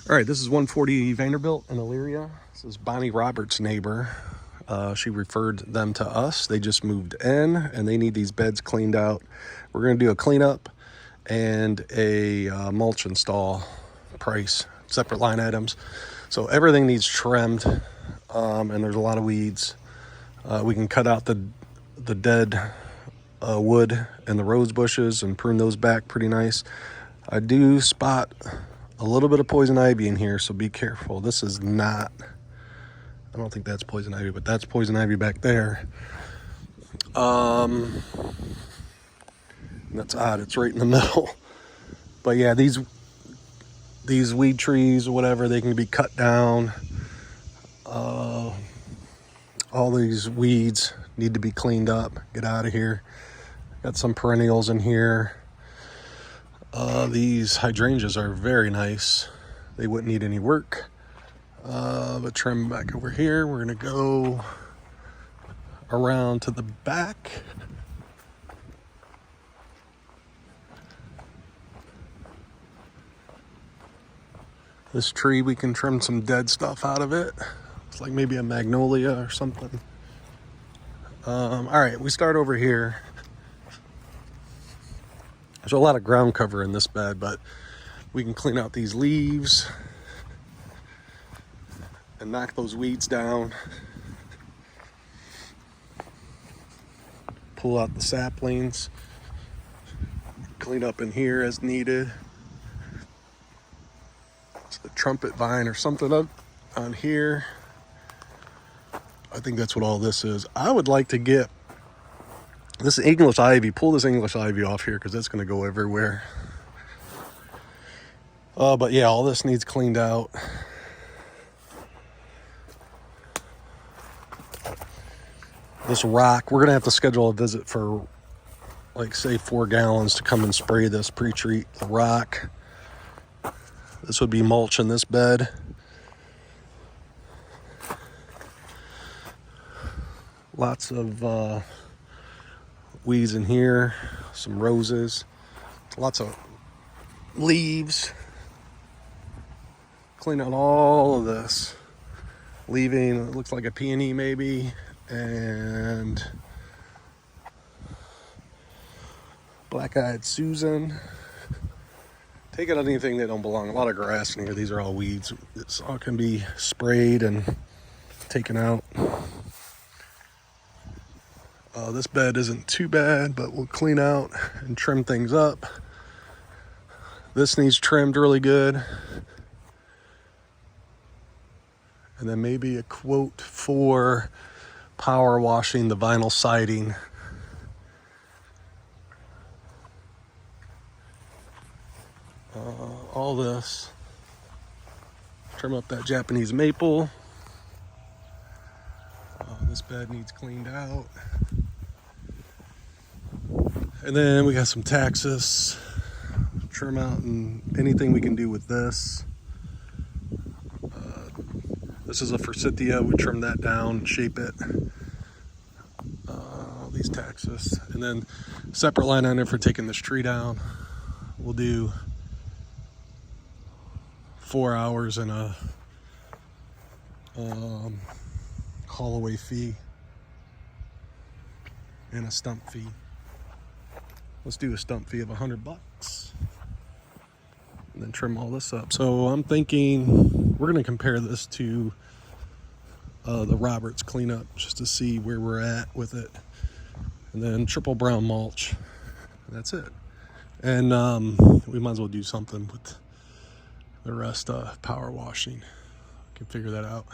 All right, this is 140 Vanderbilt in Elyria. This is Bonnie Roberts' neighbor. She referred them to us. They just moved in and they need these beds cleaned out. We're going to do a cleanup and a mulch install price, separate line items. So everything needs trimmed, and there's a lot of weeds. We can cut out the dead wood and the rose bushes and prune those back pretty nice. I do spot a little bit of poison ivy in here, so be careful. This is not, I don't think that's poison ivy, but that's poison ivy back there. That's odd, it's right in the middle. But yeah, these weed trees or whatever, they can be cut down. All these weeds need to be cleaned up, get out of here. Got some perennials in here. These hydrangeas are very nice. They wouldn't need any work. But trim back over here. We're going to go around to the back. This tree, we can trim some dead stuff out of it. It's like maybe a magnolia or something. All right, we start over here. There's a lot of ground cover in this bed, but we can clean out these leaves and knock those weeds down. Pull out the saplings. Clean up in here as needed. It's the trumpet vine or something up on here. I think that's what all this is. I would like to get this English ivy, pull this English ivy off here because that's going to go everywhere. But yeah, all this needs cleaned out. This rock, we're going to have to schedule a visit for, like, say 4 gallons to come and spray this, pre-treat the rock. This would be mulch in this bed. Lots of weeds in here, some roses, lots of leaves. Clean out all of this, leaving, it looks like a peony maybe, and black-eyed Susan. Take out anything that don't belong. A lot of grass in here. These are all weeds. This all can be sprayed and taken out. This bed isn't too bad, but we'll clean out and trim things up. This needs trimmed really good. And then maybe a quote for power washing the vinyl siding. All this. Trim up that Japanese maple. This bed needs cleaned out. And then we got some taxus. Trim out and anything we can do with this. This is a forsythia. We trim that down, shape it. These taxus. And then separate line item for taking this tree down. We'll do 4 hours and a haul away fee and a stump fee. Let's do a stump fee of $100 and then trim all this up. So I'm thinking we're going to compare this to the Roberts cleanup just to see where we're at with it, and then triple brown mulch. That's it. And we might as well do something with the rest, power washing. Can figure that out.